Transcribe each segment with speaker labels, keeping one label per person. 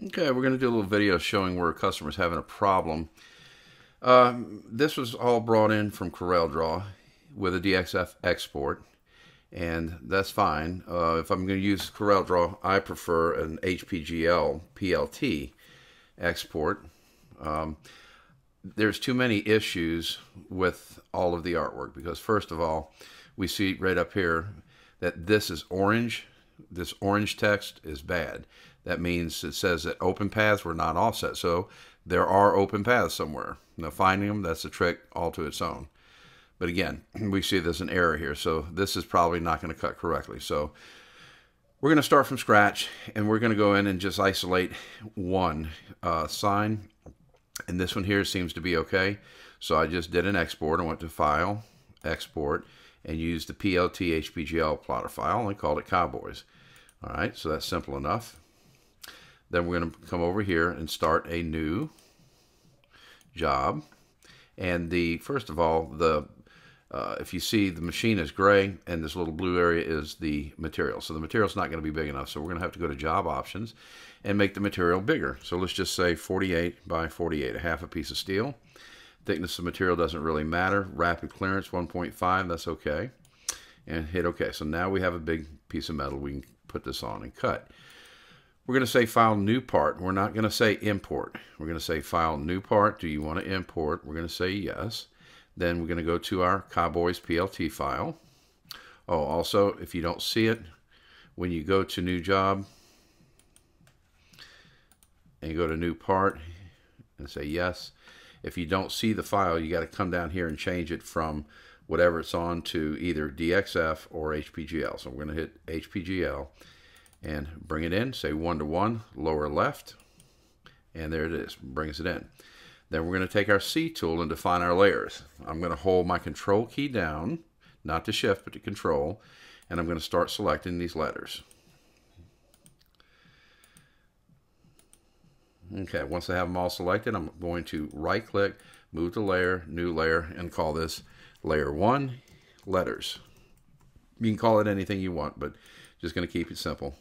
Speaker 1: Okay, we're going to do a little video showing where a customer's having a problem. This was all brought in from CorelDRAW with a DXF export, and that's fine. If I'm going to use CorelDRAW, I prefer an HPGL PLT export. There's too many issues with all of the artwork because, first of all, we see right up here that this is orange. This orange text is bad. That means it says that open paths were not offset. So there are open paths somewhere. Now finding them, that's a trick all to its own. But again, we see there's an error here. So this is probably not going to cut correctly. So we're going to start from scratch, and we're going to go in and just isolate one sign. And this one here seems to be okay. So I just did an export. I went to File, Export, and used the PLT HPGL plotter file and called it Cowboys. All right, so that's simple enough. Then we're going to come over here and start a new job. And first of all, if you see, the machine is gray and this little blue area is the material. So the material is not going to be big enough. So we're going to have to go to Job Options and make the material bigger. So let's just say 48 by 48, a half a piece of steel. Thickness of material doesn't really matter. Rapid clearance 1.5, that's okay. And hit OK. So now we have a big piece of metal. We can put this on and cut. We're going to say File, New Part. We're not going to say Import. We're going to say File, New Part. Do you want to import? We're going to say yes. Then we're going to go to our Cowboys PLT file. Oh, also, if you don't see it, when you go to New Job and you go to New Part and say yes, if you don't see the file, you got to come down here and change it from whatever it's on to either DXF or HPGL. So we're going to hit HPGL and bring it in, say 1 to 1, lower left, and there it is, brings it in. Then we're going to take our C tool and define our layers. I'm going to hold my control key down, not to shift, but to control, and I'm going to start selecting these letters. Okay, once I have them all selected, I'm going to right click, move to layer, new layer, and call this layer 1, letters. You can call it anything you want, but just going to keep it simple.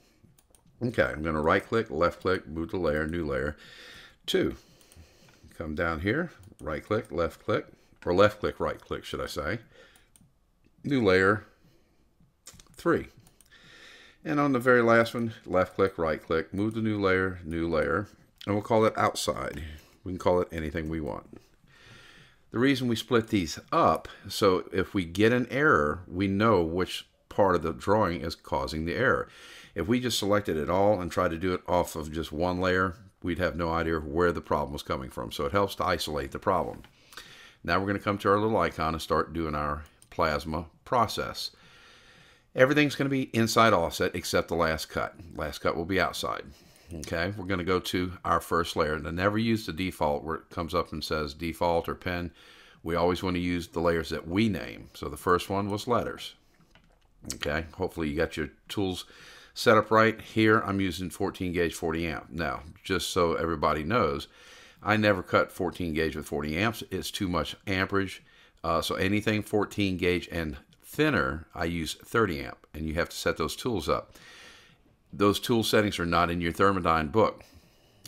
Speaker 1: Okay, I'm going to right click, left click, move to layer, new layer 2. Come down here, right click, or left click, right click, should I say. New layer 3. And on the very last one, left click, right click, move to new layer, and we'll call it outside. We can call it anything we want. The reason we split these up, so if we get an error, we know which part of the drawing is causing the error. If we just selected it all and tried to do it off of just one layer, we'd have no idea where the problem was coming from. So it helps to isolate the problem. Now we're going to come to our little icon and start doing our plasma process. Everything's going to be inside offset except the last cut. Last cut will be outside. Okay, we're going to go to our first layer. Now never use the default where it comes up and says default or pen. We always want to use the layers that we name. So the first one was letters. Okay, hopefully you got your tools set up right. Here I'm using 14 gauge 40 amp. Now, just so everybody knows, I never cut 14 gauge with 40 amps. It's too much amperage. So anything 14 gauge and thinner, I use 30 amp, and you have to set those tools up. Those tool settings are not in your Thermodyne book.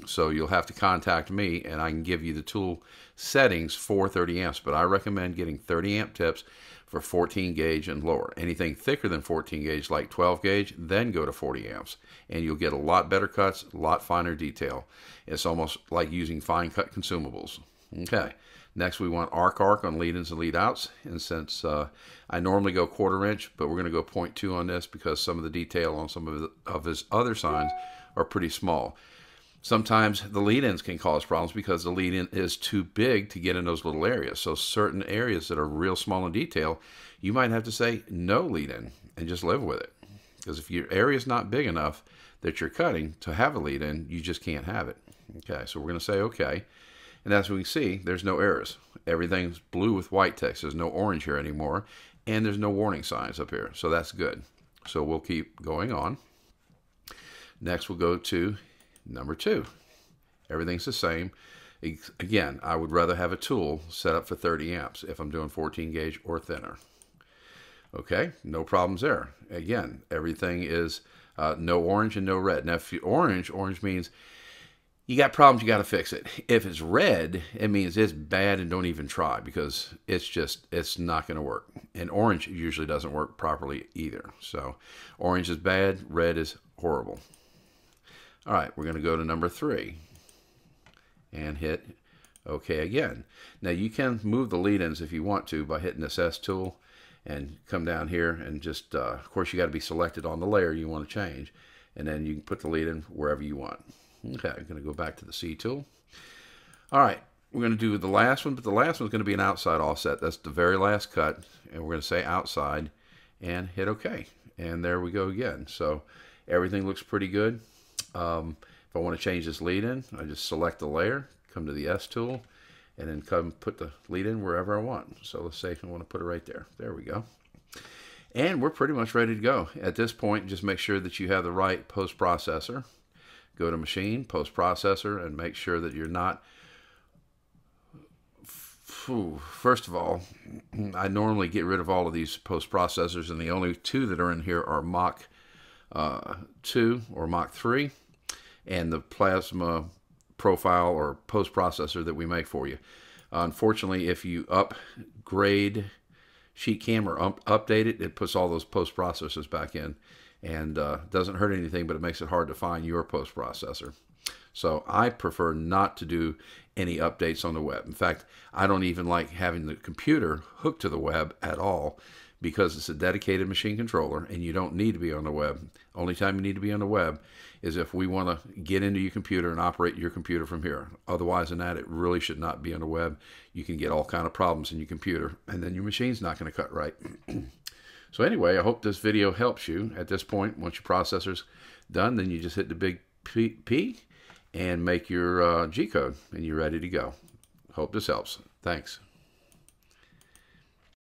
Speaker 1: So you'll have to contact me and I can give you the tool settings for 30 amps, but I recommend getting 30 amp tips for 14 gauge and lower. Anything thicker than 14 gauge, like 12 gauge, then go to 40 amps. And you'll get a lot better cuts, a lot finer detail. It's almost like using fine cut consumables. Okay, next we want arc on lead-ins and lead-outs. And since I normally go 1/4 inch, but we're going to go 0.2 on this because some of the detail on some of his other signs are pretty small. Sometimes the lead-ins can cause problems because the lead-in is too big to get in those little areas. So certain areas that are real small in detail, you might have to say no lead-in and just live with it. Because if your area is not big enough that you're cutting to have a lead-in, you just can't have it. Okay, so we're going to say okay. And as we can see, there's no errors. Everything's blue with white text. There's no orange here anymore. And there's no warning signs up here. So that's good. So we'll keep going on. Next we'll go to number 2. Everything's the same. Again, I would rather have a tool set up for 30 amps if I'm doing 14 gauge or thinner. Okay, no problems there. Again, everything is no orange and no red. Now, if you orange means you got problems, you got to fix it. If it's red, it means it's bad and don't even try, because it's not going to work. And orange usually doesn't work properly either. So orange is bad, red is horrible. All right, we're going to go to number 3 and hit OK again. Now you can move the lead-ins if you want to by hitting this S tool and come down here and just, of course you got to be selected on the layer you want to change. And then you can put the lead in wherever you want. Okay, I'm going to go back to the C tool. All right, we're going to do the last one, but the last one's going to be an outside offset. That's the very last cut, and we're going to say outside and hit OK. And there we go again. So everything looks pretty good. If I want to change this lead in, I just select the layer, come to the S tool, and then come put the lead in wherever I want. So let's say I want to put it right there. There we go. And we're pretty much ready to go. At this point, just make sure that you have the right post-processor. Go to Machine, Post-Processor, and make sure that you're not... First of all, I normally get rid of all of these post-processors, and the only 2 that are in here are Mach 2 or Mach 3, and the Plasma Profile or post-processor that we make for you. Unfortunately, if you upgrade Sheetcam or update it, it puts all those post-processors back in. And doesn't hurt anything, but it makes it hard to find your post-processor. So I prefer not to do any updates on the web. In fact, I don't even like having the computer hooked to the web at all, because it's a dedicated machine controller and you don't need to be on the web. Only time you need to be on the web is if we want to get into your computer and operate your computer from here. Otherwise than that, it really should not be on the web. You can get all kind of problems in your computer, and then your machine's not going to cut right. So anyway, I hope this video helps you. At this point, once your processor's done, then you just hit the big P and make your G code, and you're ready to go. Hope this helps. Thanks.